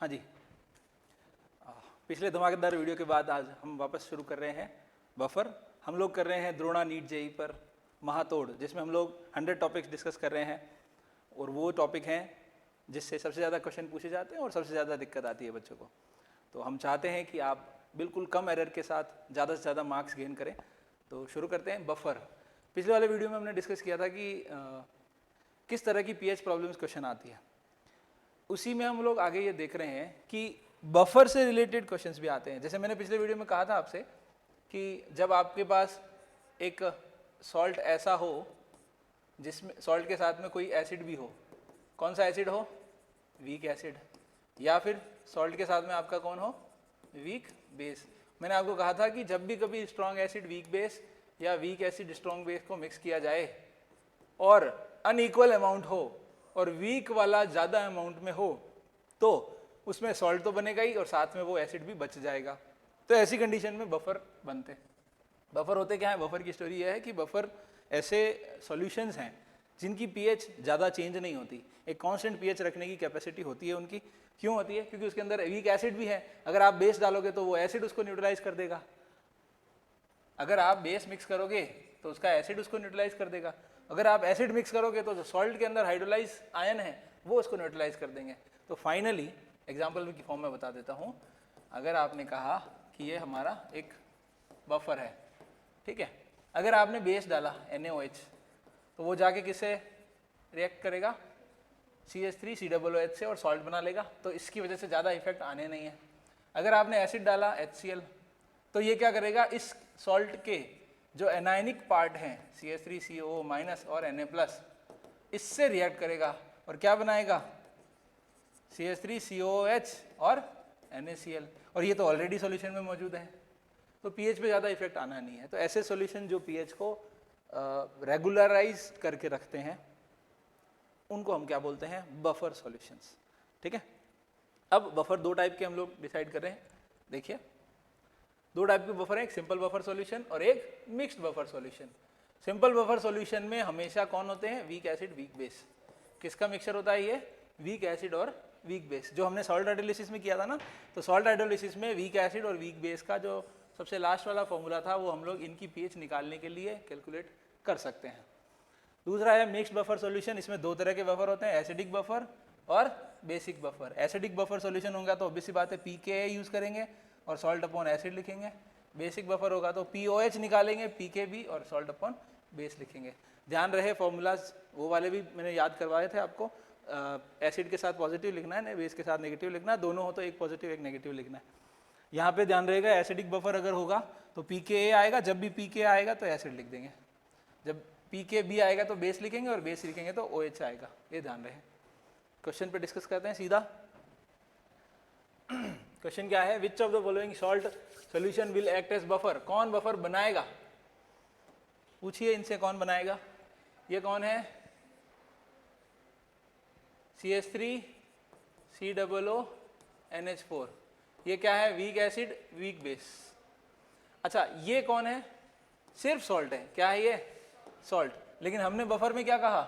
हाँ जी, पिछले धमाकेदार वीडियो के बाद आज हम वापस शुरू कर रहे हैं बफर। हम लोग कर रहे हैं द्रोणा नीट जेई पर महातोड़, जिसमें हम लोग 100 टॉपिक्स डिस्कस कर रहे हैं और वो टॉपिक हैं जिससे सबसे ज़्यादा क्वेश्चन पूछे जाते हैं और सबसे ज़्यादा दिक्कत आती है बच्चों को। तो हम चाहते हैं कि आप बिल्कुल कम एरर के साथ ज़्यादा से ज़्यादा मार्क्स गेन करें। तो शुरू करते हैं बफर। पिछले वाले वीडियो में हमने डिस्कस किया था कि किस तरह की पीएच प्रॉब्लम्स क्वेश्चन आती है। उसी में हम लोग आगे ये देख रहे हैं कि बफर से रिलेटेड क्वेश्चंस भी आते हैं। जैसे मैंने पिछले वीडियो में कहा था आपसे कि जब आपके पास एक सॉल्ट ऐसा हो जिसमें सॉल्ट के साथ में कोई एसिड भी हो, कौन सा एसिड हो? Weak acid. या फिर सॉल्ट के साथ में आपका कौन हो? Weak base. मैंने आपको कहा था कि जब भी कभी स्ट्रॉन्ग एसिड वीक बेस या वीक एसिड स्ट्रॉन्ग बेस को मिक्स किया जाए और अनइक्वल अमाउंट हो और वीक वाला ज़्यादा अमाउंट में हो तो उसमें सॉल्ट तो बनेगा ही और साथ में वो एसिड भी बच जाएगा। तो ऐसी कंडीशन में बफर बनते हैं। बफर होते क्या है? बफर की स्टोरी यह है कि बफर ऐसे सॉल्यूशंस हैं जिनकी पीएच ज़्यादा चेंज नहीं होती, एक कांस्टेंट पीएच रखने की कैपेसिटी होती है उनकी। क्यों होती है? क्योंकि उसके अंदर वीक एसिड भी है। अगर आप बेस डालोगे तो वो एसिड उसको न्यूट्रलाइज कर देगा। अगर आप बेस मिक्स करोगे तो उसका एसिड उसको न्यूट्रलाइज कर देगा। अगर आप एसिड मिक्स करोगे तो जो सॉल्ट के अंदर हाइड्रोलाइज आयन है वो उसको न्यूट्रलाइज कर देंगे। तो फाइनली एग्जाम्पल की फॉर्म में बता देता हूँ। अगर आपने कहा कि ये हमारा एक बफर है, ठीक है, अगर आपने बेस डाला NaOH तो वो जाके किससे रिएक्ट करेगा? CH3COOH से और सॉल्ट बना लेगा। तो इसकी वजह से ज़्यादा इफेक्ट आने नहीं है। अगर आपने एसिड डाला HCl तो ये क्या करेगा? इस सॉल्ट के जो एनायनिक पार्ट हैं CH3COO- और Na+, इससे रिएक्ट करेगा और क्या बनाएगा? CH3COOH और NaCl। और ये तो ऑलरेडी सॉल्यूशन में मौजूद है, तो पीएच पे ज़्यादा इफेक्ट आना नहीं है। तो ऐसे सॉल्यूशन जो पीएच को रेगुलराइज करके रखते हैं उनको हम क्या बोलते हैं? Buffer solutions. ठीक है। अब बफर दो टाइप के हम लोग डिसाइड कर रहे हैं। देखिए, दो टाइप के बफर हैं, एक सिंपल बफर सॉल्यूशन और एक mixed buffer solution. Simple buffer solution में हमेशा कौन होते हैं? Weak acid weak base. किसका मिक्सचर होता है ये? वीक एसिड और वीक बेस। जो हमने सॉल्ट हाइड्रोलिसिस में किया था ना, तो सॉल्ट हाइड्रोलिसिस में वीक एसिड और वीक बेस का जो सबसे लास्ट वाला फॉर्मूला था वो हम लोग इनकी पीएच निकालने के लिए कैलकुलेट कर सकते हैं। दूसरा है मिक्स्ड बफर सॉल्यूशन। इसमें दो तरह के बफर होते हैं, एसिडिक बफर और basic buffer. Acidic buffer solution होगा तो ऑब्वियस सी बात है pKa यूज करेंगे और सॉल्ट अपॉन एसिड लिखेंगे। बेसिक बफर होगा तो POH निकालेंगे, pKb और सॉल्ट अपॉन बेस लिखेंगे। ध्यान रहे फॉर्मूलाज वो वाले भी मैंने याद करवाए थे आपको। एसिड के साथ पॉजिटिव लिखना है, बेस के साथ नेगेटिव लिखना है, दोनों हो तो एक पॉजिटिव एक नेगेटिव लिखना है। यहाँ पे ध्यान रहेगा, एसिडिक बफर अगर होगा तो pKa आएगा, जब भी pKa आएगा तो एसिड लिख देंगे, जब pKb आएगा तो बेस लिखेंगे और बेस लिखेंगे तो OH आएगा। ये ध्यान रहे। क्वेश्चन पे डिस्कस करते हैं सीधा। क्वेश्चन क्या है? Which of the following salt solution will act as buffer? कौन बफर बनाएगा? पूछिए इनसे, कौन बनाएगा? ये कौन है? CH3COO ये क्या है? Weak acid weak base. अच्छा, ये कौन है? सिर्फ सॉल्ट है। क्या है ये? सॉल्ट। लेकिन हमने बफर में क्या कहा?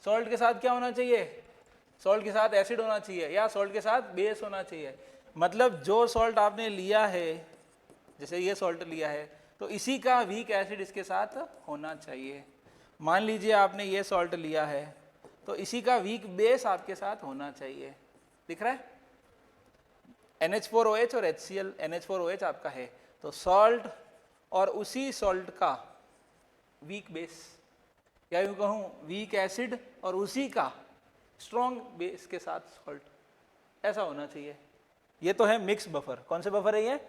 सॉल्ट के साथ क्या होना चाहिए? सॉल्ट के साथ एसिड होना चाहिए या सॉल्ट के साथ बेस होना चाहिए। मतलब जो सॉल्ट आपने लिया है, जैसे ये सॉल्ट लिया है, तो इसी का वीक एसिड इसके साथ होना चाहिए। मान लीजिए आपने ये सॉल्ट लिया है तो इसी का वीक बेस आपके साथ होना चाहिए। दिख रहा है? NH4OH और HCl। NH4OH आपका है तो सॉल्ट और उसी सॉल्ट का वीक बेस, या यूँ कहूँ वीक एसिड और उसी का स्ट्रॉन्ग बेस के साथ सॉल्ट, ऐसा होना चाहिए। ये तो है मिक्स बफर। कौन से बफर है ये?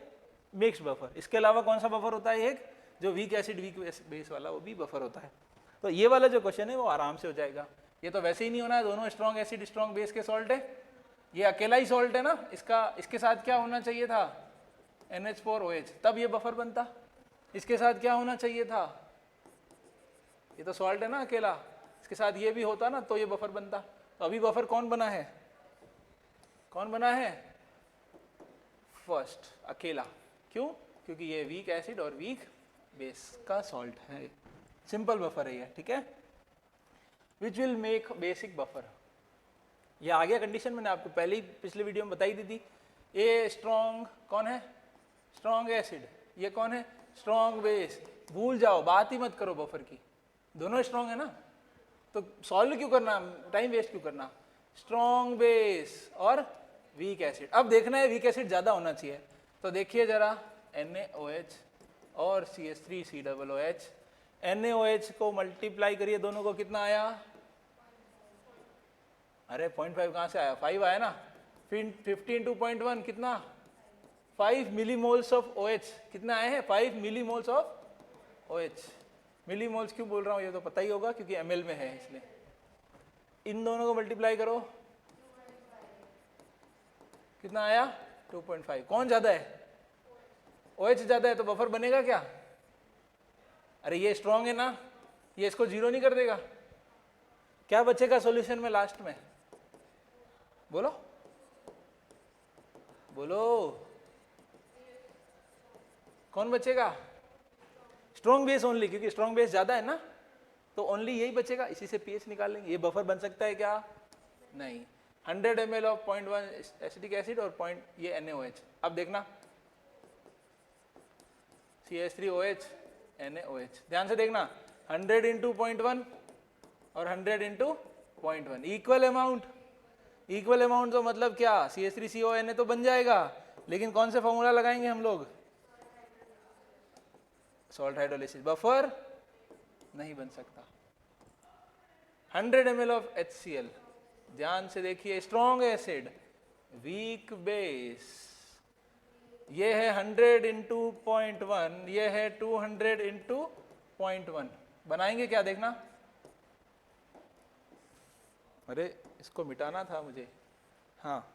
Mix buffer. इसके अलावा कौन सा बफर होता है? एक जो वीक एसिड वीक बेस वाला, वो भी बफर होता है। तो ये वाला जो क्वेश्चन है वो आराम से हो जाएगा। ये तो वैसे ही नहीं होना है, दोनों स्ट्रॉन्ग एसिड स्ट्रॉन्ग बेस के सॉल्ट है। ये अकेला ही सॉल्ट है ना, इसके साथ क्या होना चाहिए था? NH4OH, तब ये बफर बनता। इसके साथ क्या होना चाहिए था? ये तो सॉल्ट है ना अकेला, इसके साथ ये भी होता ना तो ये बफर बनता। तो अभी बफर कौन बना है? कौन बना है? फर्स्ट, अकेला। क्यों? क्योंकि ये वीक एसिड और वीक बेस का सॉल्ट है। सिंपल बफर है ये, ठीक है। Which will make basic buffer? ये आ गया कंडीशन, मैंने आपको पहले ही पिछले वीडियो में बताई दी थी। ए स्ट्रॉन्ग कौन है? Strong acid. ये कौन है? Strong base. भूल जाओ, बात ही मत करो बफर की, दोनों स्ट्रॉन्ग है ना, तो सॉल्व क्यों करना, टाइम वेस्ट क्यों करना। स्ट्रॉन्ग बेस और वीक एसिड। अब देखना है वीक एसिड ज़्यादा होना चाहिए, तो देखिए जरा NaOH और CH3COOH। NaOH को मल्टीप्लाई करिए दोनों को, कितना आया? अरे 0.5 कहाँ से आया? 5 आया ना। 50 into 0.1 कितना? 5 मिलीमोल्स ऑफ OH। कितना आए हैं? 5 मिलीमोल्स ऑफ OH। मिलीमोल्स क्यों बोल रहा हूँ ये तो पता ही होगा, क्योंकि ml में है इसलिए। इन दोनों को मल्टीप्लाई करो, कितना आया? 2.5। कौन ज्यादा है? OH ज्यादा है, तो बफर बनेगा क्या? अरे ये स्ट्रॉन्ग है ना, ये इसको जीरो नहीं कर देगा। क्या बचेगा सॉल्यूशन में लास्ट में? बोलो बोलो, कौन बचेगा? स्ट्रॉन्ग बेस ओनली, क्योंकि स्ट्रॉन्ग बेस ज्यादा है ना, तो ओनली यही बचेगा, इसी से पीएच निकाल लेंगे। ये बफर बन सकता है क्या? नहीं। 100 ml ऑफ 0.1 एसिटिक एसिड और ये NaOH। अब देखना CH3OH NaOH, ध्यान से देखना, 100 into 0.1 और 100 into 0.1 equal amount. Equal amount तो मतलब क्या? CH3CONA तो बन जाएगा, लेकिन कौन से फॉर्मूला लगाएंगे हम लोग? Salt hydrolysis. बफर नहीं बन सकता। 100 ml ऑफ HCl, ध्यान से देखिए, स्ट्रॉन्ग एसिड, वीक बेस। ये है 100 into 0.1, ये है 200 into 0.1। बनाएंगे क्या? देखना। अरे इसको मिटाना था मुझे। हाँ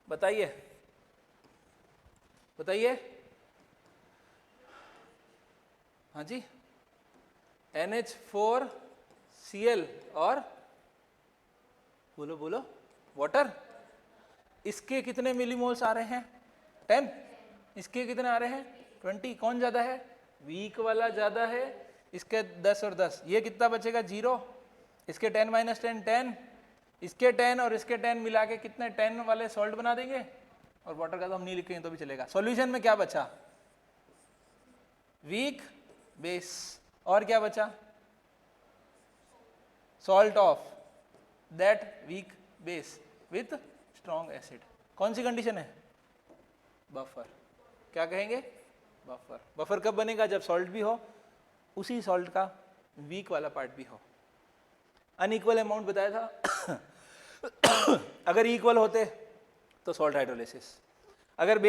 बताइए बताइए। हाँ जी, NH4Cl और बोलो बोलो वाटर। इसके कितने मिलीमोल्स आ रहे हैं? 10। इसके कितने आ रहे हैं? 20। कौन ज्यादा है? वीक वाला ज्यादा है। इसके 10 और 10, ये कितना बचेगा? 0। इसके 10 - 10 10। इसके 10 और इसके 10 मिला के कितने 10 वाले सॉल्ट बना देंगे, और वाटर का तो हम नहीं लिखेंगे तो भी चलेगा। सॉल्यूशन में क्या बचा? Weak base. और क्या बचा? Salt of that weak base with strong acid. कौन सी कंडीशन है? बफर। क्या कहेंगे? बफर। बफर कब बनेगा? जब सॉल्ट भी हो, उसी सॉल्ट का वीक वाला पार्ट भी हो। अनइक्वल अमाउंट बताया था। अगर इक्वल होते तो सॉल्ट हाइड्रोलिसिस। अगर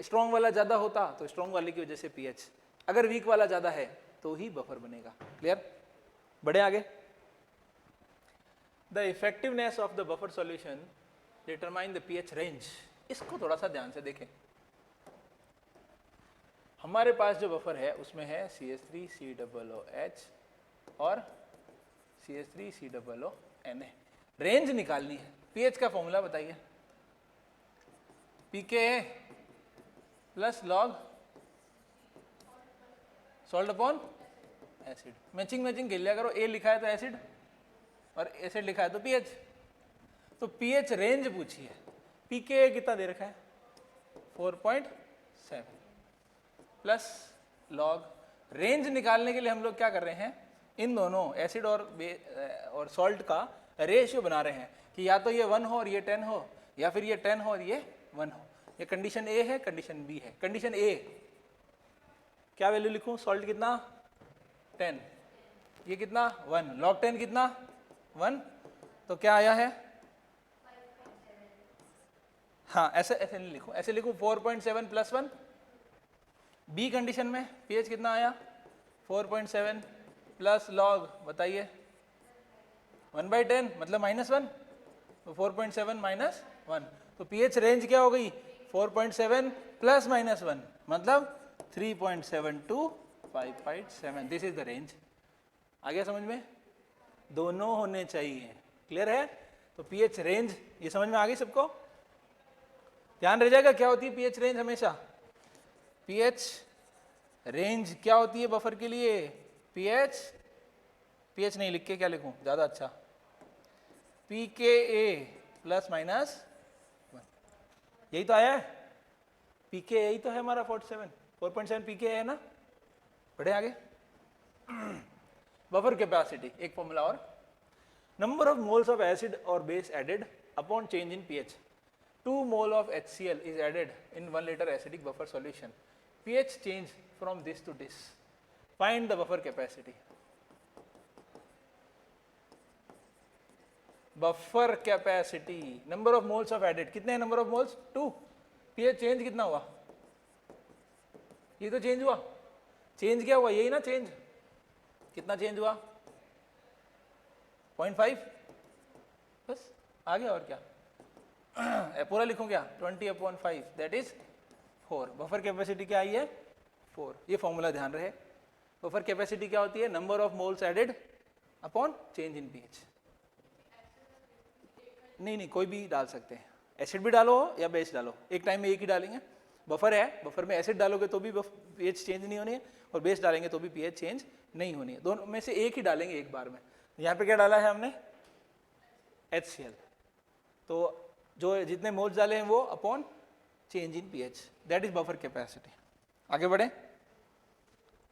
स्ट्रॉन्ग वाला ज्यादा होता तो स्ट्रॉन्ग वाले की वजह से पीएच। अगर वीक वाला ज्यादा है तो ही बफर बनेगा। क्लियर? बढ़े आगे। The effectiveness of the buffer solution determine the pH range. इसको थोड़ा सा ध्यान से देखें। हमारे पास जो बफर है उसमें है CH3COOH और CH3COONA। रेंज निकालनी है। पीएच का फॉर्मूला बताइए। pKa plus log salt upon acid. Matching खेल लिया करो। ए लिखा है तो एसिड और एसिड लिखा है तो पीएच। तो पीएच रेंज पूछी है। pKa कितना दे रखा है? 4.7 प्लस लॉग। रेंज निकालने के लिए हम लोग क्या कर रहे हैं? इन दोनों एसिड और सॉल्ट का रेशियो बना रहे हैं कि या तो ये 1 हो और ये 10 हो, या फिर ये 10 हो और ये 1 हो। ये कंडीशन ए है, कंडीशन बी है। कंडीशन ए क्या वैल्यू लिखूं? सॉल्ट कितना? 10। ये कितना? 1। लॉग 10 कितना? 1। तो क्या आया है? हाँ, ऐसे नहीं लिखूं, ऐसे लिखूं 4.7 प्लस 1। बी कंडीशन में पीएच कितना आया? 4.7 प्लस लॉग बताइए 1/10 मतलब -1, तो 4.7 - 1, तो पीएच रेंज क्या हो गई? 4.7 प्लस -1 मतलब 3.7 to 5.7। This is the range. आ गया समझ में? दोनों होने चाहिए। क्लियर है? तो पीएच रेंज ये समझ में आ गई सबको? ध्यान रह जाएगा क्या होती है पीएच रेंज हमेशा। पीएच रेंज क्या होती है बफर के लिए? पीएच नहीं लिख के क्या लिखूं ज्यादा अच्छा? pKa प्लस माइनस 1, यही तो आया है पीके, यही तो है हमारा 4.7 पीके है ना। बढ़े आगे। बफर कैपेसिटी, एक फॉर्मूला और, number of moles of acid और base added upon change in pH. 2 mole of HCl is added in 1 liter acidic buffer solution. pH change from this to this. Find the buffer capacity. Buffer capacity, number of moles of added, कितने number of moles? 2. pH change कितना हुआ? ये तो change हुआ, change क्या हुआ? यही ना change, कितना change हुआ? 0.5, बस आ गया। और क्या पूरा लिखूं क्या? 20/5 दैट इज 4। बफर कैपेसिटी क्या आई है? 4। ये फॉर्मूला ध्यान रहे। बफर कैपेसिटी क्या होती है? Number of moles added upon change in pH. नहीं, कोई भी डाल सकते हैं, एसिड भी डालो या बेस डालो, एक टाइम में एक ही डालेंगे। बफर है, बफर में एसिड डालोगे तो भी पीएच चेंज नहीं होनी है, और बेस डालेंगे तो भी पीएच चेंज नहीं होनी है। दोनों में से एक ही डालेंगे एक बार में। यहाँ पे क्या डाला है हमने? HCl। तो जो जितने मोल्स डाले हैं वो upon change in pH, that is buffer capacity. आगे बढ़े।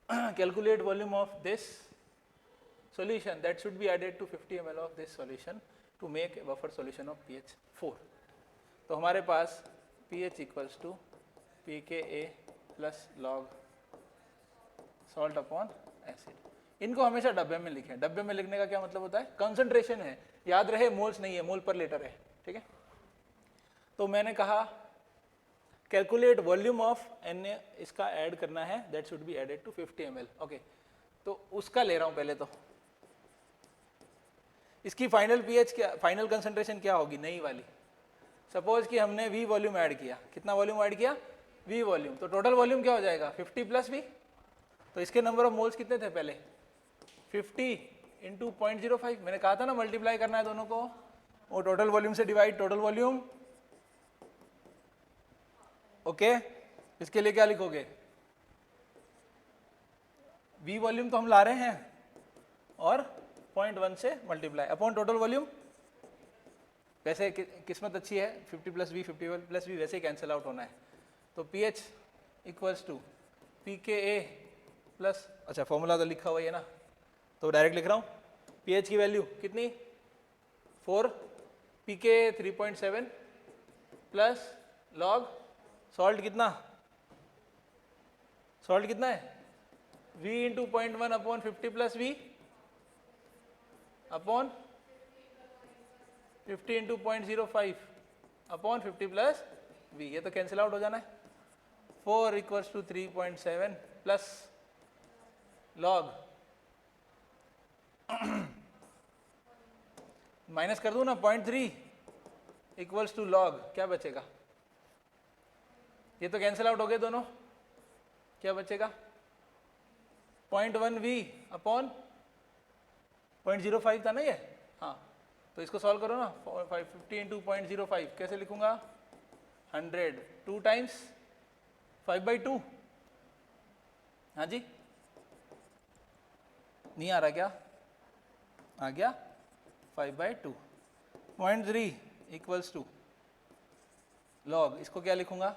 Calculate volume of this solution that should be added to 50 ml of this solution to make a buffer solution of pH 4। तो हमारे पास pH equals to pKa plus log salt upon acid. इनको हमेशा डब्बे में लिखें। डब्बे में लिखने का क्या मतलब होता है? कंसंट्रेशन है, याद रहे मोल्स नहीं है, मोल पर लीटर है, ठीक है। तो मैंने कहा कैलकुलेट वॉल्यूम ऑफ Na, इसका ऐड करना है, that should be added to 50 ml। Okay, तो उसका ले रहा हूं पहले। तो इसकी फाइनल पीएच क्या, फाइनल कंसंट्रेशन क्या होगी? नई वाली। सपोज कि हमने V वॉल्यूम ऐड किया, कितना वॉल्यूम ऐड किया? V volume. तो टोटल वॉल्यूम क्या हो जाएगा? 50 प्लस V। तो इसके नंबर ऑफ मोल्स कितने थे पहले? 50 इंटू 0.05। मैंने कहा था ना मल्टीप्लाई करना है दोनों को, वो टोटल वॉल्यूम से डिवाइड टोटल वॉल्यूम। ओके, इसके लिए क्या लिखोगे? V वॉल्यूम तो हम ला रहे हैं और 0.1 से मल्टीप्लाई अपॉन टोटल वॉल्यूम। वैसे किस्मत अच्छी है, 50 प्लस V 50 प्लस V वैसे ही कैंसिल आउट होना है। तो pH equals to pKa plus, अच्छा फॉर्मूला तो लिखा हुआ है ना, तो डायरेक्ट लिख रहा हूँ। pH की वैल्यू कितनी? 4, pKa 3.7 प्लस लॉग सॉल्ट कितना? सॉल्ट कितना है? V into 0.1 upon 50 plus V upon 50 into 0.05 upon 50 plus V। ये तो कैंसिल आउट हो जाना है। 4 equals to 3.7 plus log, minus कर दूं ना, 0.3 इक्वल्स टू लॉग, क्या बचेगा? ये तो कैंसिल आउट हो गए दोनों, क्या बचेगा? 0.1 V अपॉन 0.05 था ना ये। हाँ, तो इसको सॉल्व करो ना। 50 इंटू 0.05 कैसे लिखूंगा? 100, 2 टाइम्स 5/2। हाँ जी, नहीं आ रहा क्या? आ गया 5/2। 0.3 इक्वल्स टू लॉग, इसको क्या लिखूंगा?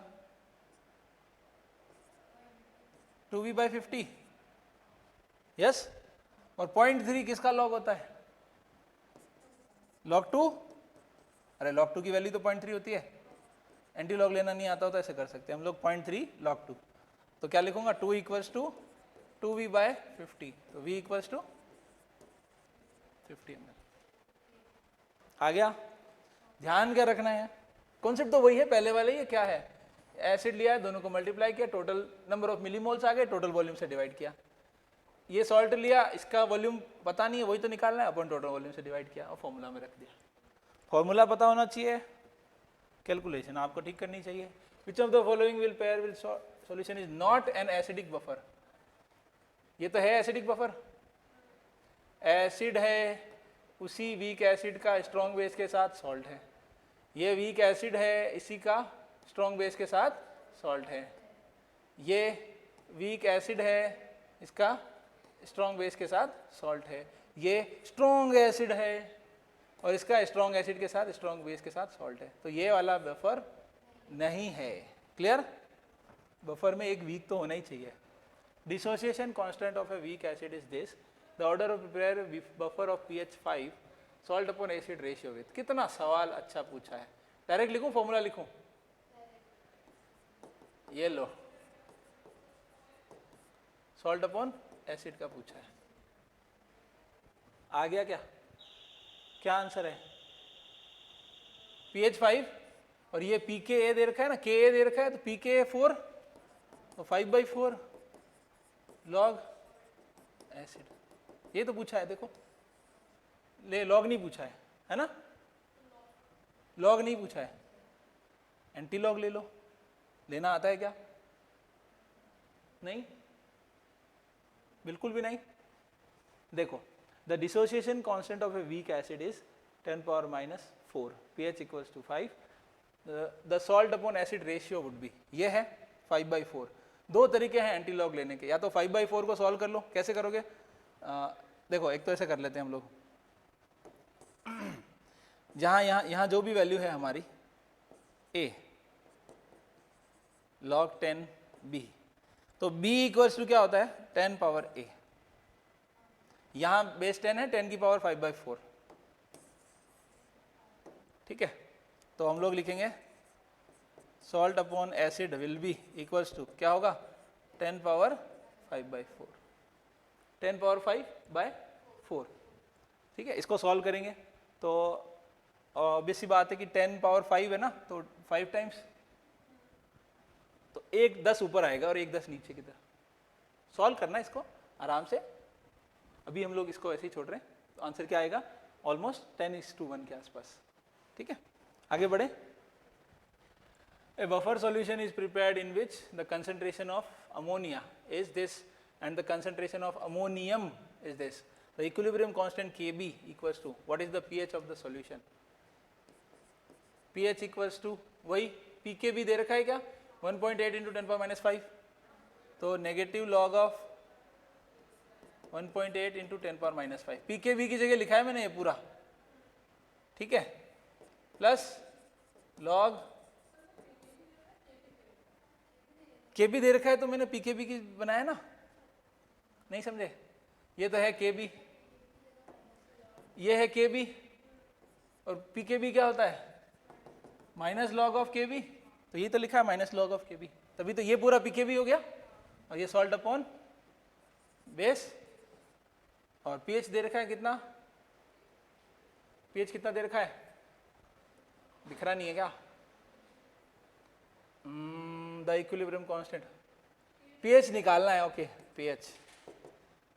2V/50। यस, और 0.3 किसका लॉग होता है? log 2। अरे log 2 की वैल्यू तो 0.3 होती है। एंटी लॉग लेना नहीं आता हो तो ऐसे कर सकते हैं हम लोग, 0.3 log 2। तो क्या लिखूंगा? 2 इक्वल्स टू 2V/50। तो V इक्वल्स टू 50 ml। आ गया? ध्यान क्या रखना है? कॉन्सेप्ट तो वही है पहले वाले। ये क्या है? एसिड लिया है, दोनों को मल्टीप्लाई किया, टोटल नंबर ऑफ मिलीमोल्स आ गए, टोटल वॉल्यूम से डिवाइड किया। ये सॉल्ट लिया, इसका वॉल्यूम पता नहीं है, वही तो निकालना है, अपन टोटल वॉल्यूम से डिवाइड किया और फॉर्मूला में रख दिया। फॉर्मूला पता होना चाहिए, कैलकुलेशन आपको ठीक करनी चाहिए। विच of the following will pair will solution is not an acidic buffer. ये तो है एसिडिक बफर, एसिड है, उसी वीक एसिड का स्ट्रॉन्ग बेस के साथ सॉल्ट है। ये वीक एसिड है, इसी का स्ट्रॉन्ग बेस के साथ सॉल्ट है। ये वीक एसिड है, इसका स्ट्रॉन्ग बेस के साथ सॉल्ट है। ये स्ट्रॉन्ग एसिड है, और इसका स्ट्रॉन्ग एसिड के साथ स्ट्रॉन्ग बेस के साथ सॉल्ट है, तो ये वाला बफर नहीं है। क्लियर? बफर में एक वीक तो होना ही चाहिए। Dissociation constant of a weak acid is this, the order of prepare buffer of pH 5 salt upon acid ratio with. कितना सवाल अच्छा पूछा है। डायरेक्ट लिखूं फॉर्मूला लिखूं? ये लो, सॉल्ट अपॉन एसिड का पूछा है। आ गया क्या? क्या आंसर है? pH 5 और ये pKa दे रखा है ना, Ka दे रखा है, तो pKa 4 तो 5/4 लॉग एसिड। ये तो पूछा है, देखो ले, लॉग नहीं पूछा है ना? लॉग नहीं पूछा है, एंटी लॉग ले लो। लेना आता है क्या? नहीं, बिल्कुल भी नहीं। देखो, the dissociation constant of a weak acid is 10⁻⁻⁴, pH equals to 5, the salt upon acid ratio would be, ये है 5/4। दो तरीके हैं एंटी लॉग लेने के, या तो 5/4 को सॉल्व कर लो। कैसे करोगे? देखो, एक तो ऐसे कर लेते हैं हम लोग, जहाँ यहाँ जो भी वैल्यू है हमारी a log 10 b, तो b इक्वल्स टू क्या होता है? 10 पावर a। यहाँ बेस 10 है, 10 की पावर 5/4। ठीक है, तो हम लोग लिखेंगे salt upon acid will be equals to क्या होगा? 10 पावर 5/4, 10 पावर 5/4। ठीक है, इसको सॉल्व करेंगे तो ऑब्वियस सी बात है कि 10 पावर 5 है ना, तो 5 टाइम्स, तो एक 10 ऊपर आएगा और एक 10 नीचे की तरफ। सॉल्व करना है इसको आराम से, अभी हम लोग इसको ऐसे ही छोड़ रहे हैं। तो आंसर क्या आएगा? ऑलमोस्ट 10:1 के आसपास। ठीक है, आगे बढ़े। A buffer solution is prepared in which the concentration of ammonia is this and the concentration of ammonium is this. The equilibrium constant Kb equals to, what is the pH of the solution? pH equals to वही pKb दे रखा है क्या? 1.8 into 10⁻⁵, तो negative log of 1.8 into 10⁻⁵। pKb की जगह लिखा है मैंने ये पूरा, ठीक है, प्लस लॉग Kb दे रखा है, तो मैंने pKb की बनाया ना, नहीं समझे? ये तो है Kb, ये है Kb, और pKb क्या होता है? माइनस लॉग ऑफ Kb, तो ये तो लिखा है माइनस लॉग ऑफ Kb, तभी तो ये पूरा pKb हो गया। और ये सॉल्ट अपॉन बेस, और pH दे रखा है कितना? pH कितना दे रखा है? दिख रहा नहीं है क्या? द इक्विलिब्रियम कांस्टेंट, pH निकालना है। ओके, pH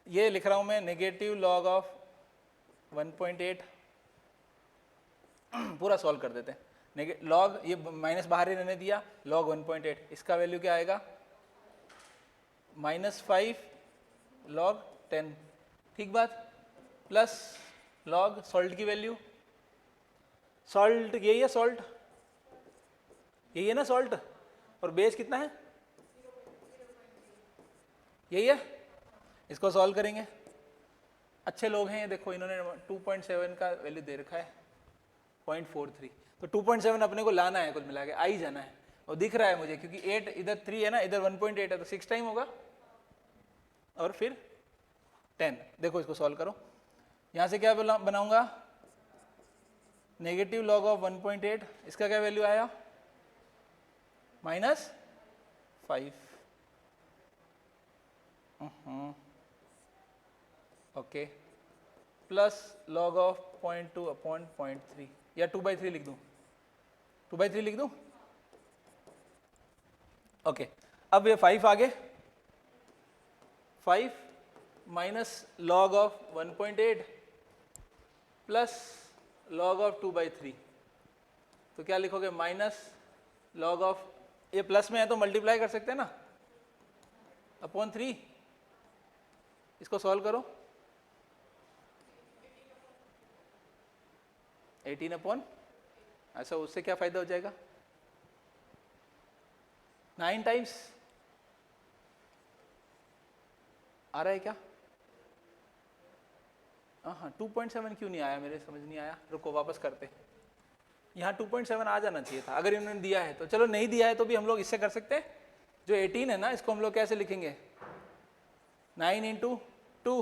ये लिख रहा हूं मैं, नेगेटिव लॉग ऑफ 1.8, पूरा सॉल्व कर देते हैं। लॉग, ये माइनस बाहर ही रहने दिया, लॉग 1.8, इसका वैल्यू क्या आएगा? -5 लॉग 10, ठीक बात, प्लस लॉग सॉल्ट की वैल्यू, सॉल्ट यही है, सॉल्ट यही है ना, सॉल्ट, और बेस कितना है? यही है। इसको सॉल्व करेंगे। अच्छे लोग हैं ये, देखो इन्होंने 2.7 का वैल्यू दे रखा है, 0.43, तो 2.7 अपने को लाना है, कुल मिला के आ ही जाना है। और दिख रहा है मुझे, क्योंकि 8 इधर 3 है ना, इधर 1.8 है, तो 6 टाइम होगा, और फिर 10। देखो इसको सॉल्व करो, यहाँ से क्या बनाऊंगा? नेगेटिव लॉग ऑफ 1.8, इसका क्या वैल्यू आया? -5। Okay, plus log of 0.2 upon 0.3, या 2/3 लिख दूं? 2/3 लिख दूं? ओके, अब ये 5 आगे, 5 minus log of 1.8 plus log of 2/3, तो क्या लिखोगे? माइनस लॉग ऑफ, ये प्लस में है तो मल्टीप्लाई कर सकते हैं ना, अपॉन 3। इसको सॉल्व करो, 18 अपॉन, ऐसा उससे क्या फायदा हो जाएगा? 9 टाइम्स आ रहा है क्या? हाँ 2.7 क्यों नहीं आया, मेरे समझ नहीं आया, रुको वापस करते। यहाँ 2.7 आ जाना चाहिए था अगर इन्होंने दिया है तो। चलो नहीं दिया है तो भी हम लोग इससे कर सकते हैं। जो 18 है ना, इसको हम लोग कैसे लिखेंगे, 9 इंटू 2,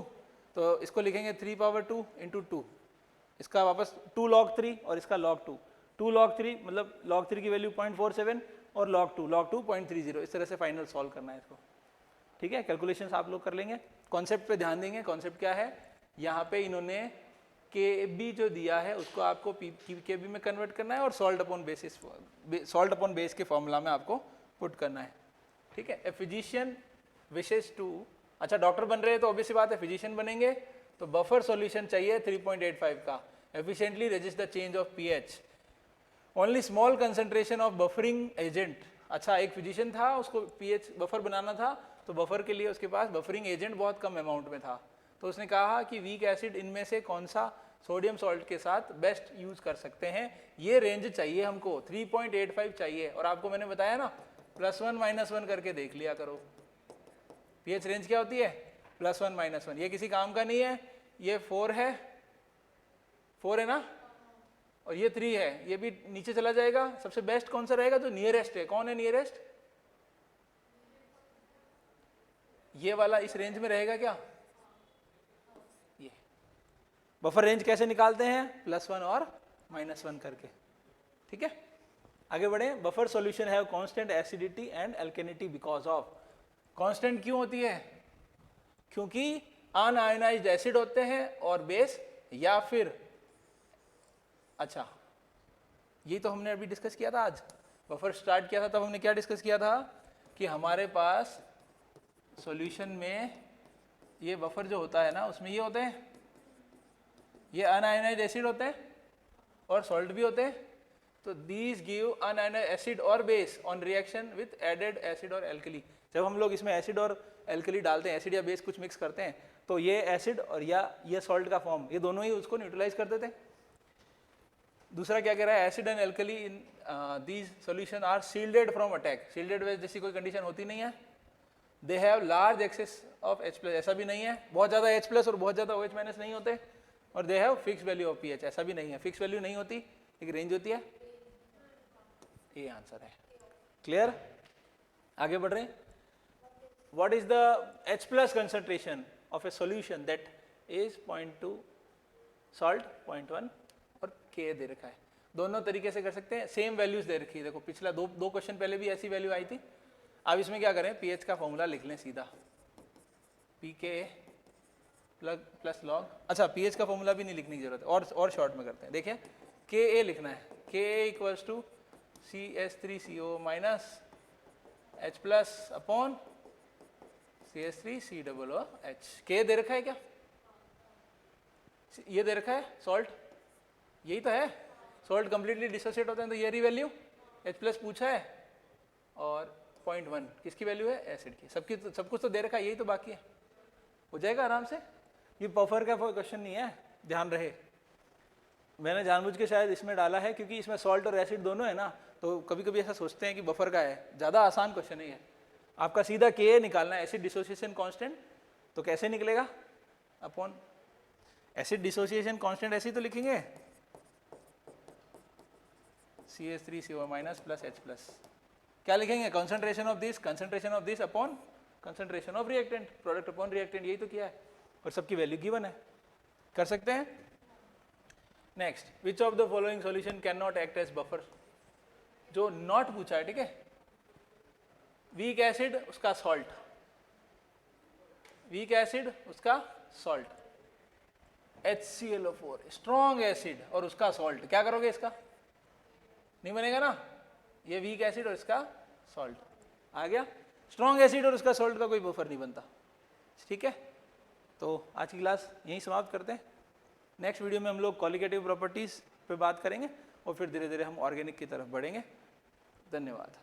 तो इसको लिखेंगे 3 पावर 2 इंटू 2, इसका वापस 2 log 3 और इसका log 2, 2 log 3 मतलब log 3 की वैल्यू 0.47 और log 2 0.30, इस तरह से फाइनल सॉल्व करना है इसको। ठीक है, कैलकुलेशंस आप लोग कर लेंगे। कॉन्सेप्ट पे ध्यान देंगे। कॉन्सेप्ट क्या है, यहाँ पे इन्होंने के बी जो दिया है उसको आपको के बी में कन्वर्ट करना है और सॉल्ट अपॉन बेस के फॉर्मूला में आपको पुट करना है। ठीक है, ए फिजिशियन विशेष टू, अच्छा डॉक्टर बन रहे हैं तो ऑब्वियस बात है फिजिशियन बनेंगे तो बफर सॉल्यूशन चाहिए 3.85 का, efficiently resist the change of pH, only small concentration of buffering agent. अच्छा एक फिजिशियन था, उसको पीएच बफर बनाना था, तो बफर के लिए उसके पास बफरिंग एजेंट बहुत कम अमाउंट में था, तो उसने कहा कि वीक एसिड इनमें से कौन सा सोडियम सॉल्ट के साथ बेस्ट यूज कर सकते हैं। ये रेंज चाहिए हमको, 3.85 चाहिए। और आपको मैंने बताया ना +1 -1 करके देख लिया करो। पीएच रेंज क्या होती है, +1 -1। ये किसी काम का नहीं है, ये 4 है ना, और ये 3 है, ये भी नीचे चला जाएगा। सबसे बेस्ट कौन सा रहेगा, जो नियरेस्ट है। कौन है नियरेस्ट, ये वाला इस रेंज में रहेगा क्या। ये बफर रेंज कैसे निकालते हैं, +1 और -1 करके। ठीक है, आगे बढ़े। Buffer solution have constant acidity and alkalinity because of. Constant क्यों होती है, क्योंकि अनआयोनाइज्ड एसिड होते हैं और बेस, या फिर अच्छा ये तो हमने अभी डिस्कस किया था, आज बफर स्टार्ट किया था तब हमने क्या डिस्कस किया था कि हमारे पास सॉल्यूशन में ये बफर जो होता है ना, उसमें ये होते हैं, ये अनआयोनाइज्ड एसिड होते हैं और सॉल्ट भी होते हैं। तो दीज गिव अनआयोनाइज्ड एसिड और base on reaction with added acid और एल्कली। जब हम लोग इसमें एसिड और एल्कली डालते हैं, एसिड या बेस कुछ मिक्स करते हैं, तो ये एसिड और या ये सॉल्ट का फॉर्म, ये दोनों ही उसको न्यूट्रलाइज कर देते हैं। दूसरा क्या कह रहा है, acid and alkali in these solution are shielded from attack. Shielded वे जैसी कोई कंडीशन होती नहीं है। They have large excess of H+, ऐसा भी नहीं है, बहुत ज़्यादा H+ और बहुत ज़्यादा OH- नहीं होते। और they have fix value of pH, ऐसा भी नहीं है, फिक्स वैल्यू नहीं होती, एक रेंज होती है। ये आंसर है। क्लियर, आगे बढ़ रहे हैं। What is the H+ concentration of A solution that is 0.2 salt 0.1 और K दे रखा है। दोनों तरीके से कर सकते हैं, सेम वैल्यूज दे रखी है। देखो पिछला दो क्वेश्चन पहले भी ऐसी वैल्यू आई थी। अब इसमें क्या करें, पीएच का फॉर्मूला लिख लें सीधा, PK प्लस लॉग। अच्छा पीएच का फॉर्मूला भी नहीं लिखने की जरूरत है, और शॉर्ट में करते हैं। देखिए Ka लिखना है, Ka = CH3CO - H+ upon CH3COOH। K दे रखा है क्या, ये दे रखा है सॉल्ट, यही तो है। सॉल्ट कंप्लीटली डिसोसिएट होते हैं तो ये रही वैल्यू। H+ पूछा है और 0.1 किसकी वैल्यू है, एसिड की। सब कुछ तो दे रखा है, यही तो बाकी है, हो जाएगा आराम से। ये बफर का क्वेश्चन नहीं है, ध्यान रहे। मैंने जानबूझ के शायद इसमें डाला है क्योंकि इसमें सॉल्ट और एसिड दोनों है ना, तो कभी कभी ऐसा सोचते हैं कि बफर का है। ज़्यादा आसान क्वेश्चन नहीं है, आपका सीधा Ka निकालना है, एसिड डिसोसिएशन कांस्टेंट। तो कैसे निकलेगा, अपॉन एसिड डिसोसिएशन कांस्टेंट ऐसे ही तो लिखेंगे, CH3CO- + H+। क्या लिखेंगे, concentration of this upon concentration of reactant, product upon reactant, यही तो किया है। और सबकी वैल्यू गिवन है, कर सकते हैं। Next, which of the following solution can not act as buffer. जो नॉट पूछा है, ठीक है, वीक एसिड उसका सॉल्ट, वीक एसिड उसका सॉल्ट, HClO4 स्ट्रॉन्ग एसिड और उसका सॉल्ट, क्या करोगे, इसका नहीं बनेगा ना, ये वीक एसिड और इसका सॉल्ट आ गया। स्ट्रॉन्ग एसिड और उसका सॉल्ट का कोई बफर नहीं बनता। ठीक है, तो आज की क्लास यहीं समाप्त करते हैं। नेक्स्ट वीडियो में हम लोग क्वालिटेटिव प्रॉपर्टीज पे बात करेंगे और फिर धीरे धीरे हम ऑर्गेनिक की तरफ बढ़ेंगे। धन्यवाद।